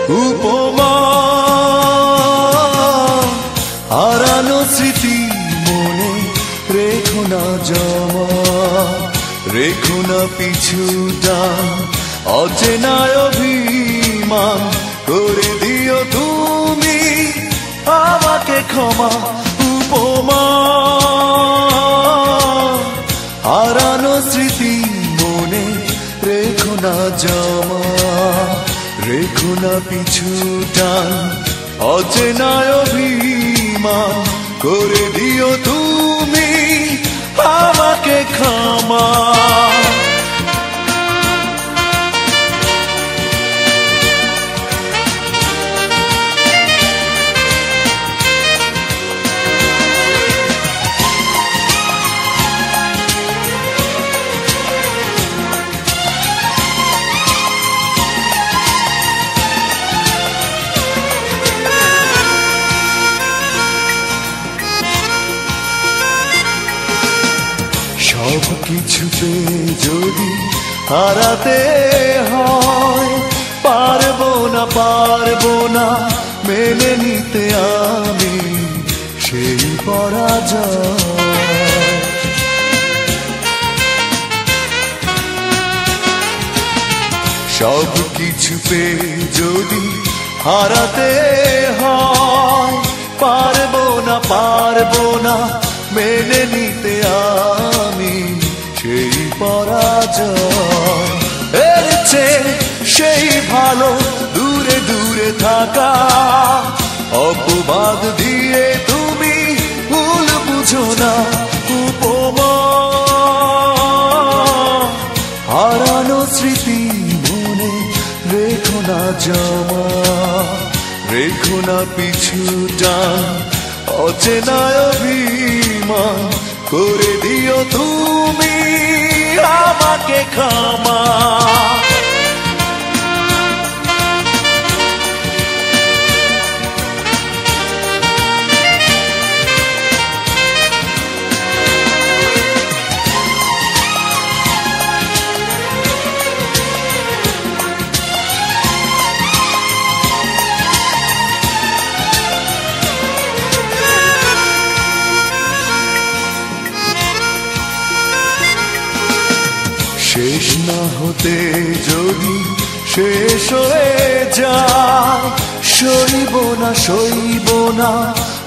উপমা হারানো স্মৃতি মনে রেখো না জমা, রেখো না পিছুটা অচেনা অভিমান, করে দিও তুমি আমাকে ক্ষমা। উপমা হারানো স্মৃতি মনে রেখো না জমা, রেখো না পিছুটা অচেনা অভিমান, করে দিও তুমি আমাকে ক্ষমা। সব কিছুতে যদি হারাতে হয়, পারবো না মেনে নিতে আমি সেই পরাজয়। সব কিছুতে যদি হারাতে হয়, পারবো না মেনে নিতে আমি সেই পরাজয়। এর চেয়ে সেই ভালো দূরে দূরে থাকা, অপবাদ দিয়ে তুমি ভুল বুঝো না। উপমা হারানো স্মৃতি মনে রেখো না জমা, রেখো না পিছুটা অচেনা অভিমান, করে দিও তুমি আমাকে ক্ষমা। শেষ না হতে যদি শেষ হয়ে যায়, সইব না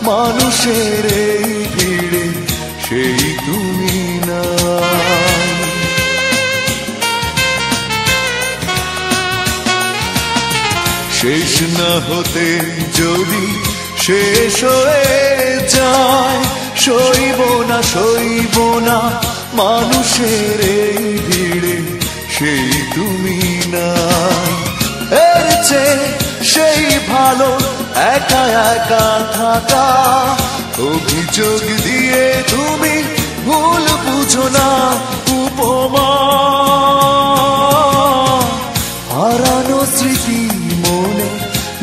মানুষের এই ভিড়ে সেই তুমি নাই। শেষ না হতে যদি শেষ হয়ে যায়, সইব না মানুষের এই ভিড়ে সেই তুমি নাই। এর চেয়ে সেই ভালো একা একা থাকা, অভিযোগ দিয়ে তুমি ভুল বুঝো না। উপমা হারানো স্মৃতি মনে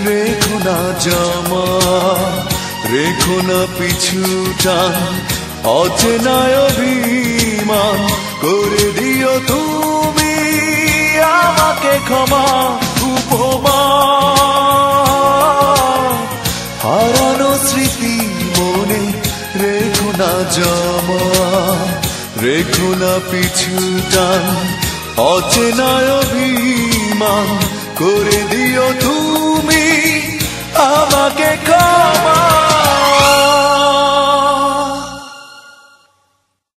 রেখো না জমা, রেখো না পিছুটা অচেনা অভিমান, করে দিও তুমি আমাকে ক্ষমা। উপমা হারানো স্মৃতি মনে রেখো না জমা, রেখো না পিছুটা অচেনা অভিমান, করে দিও তুমি আমাকে ক্ষমা।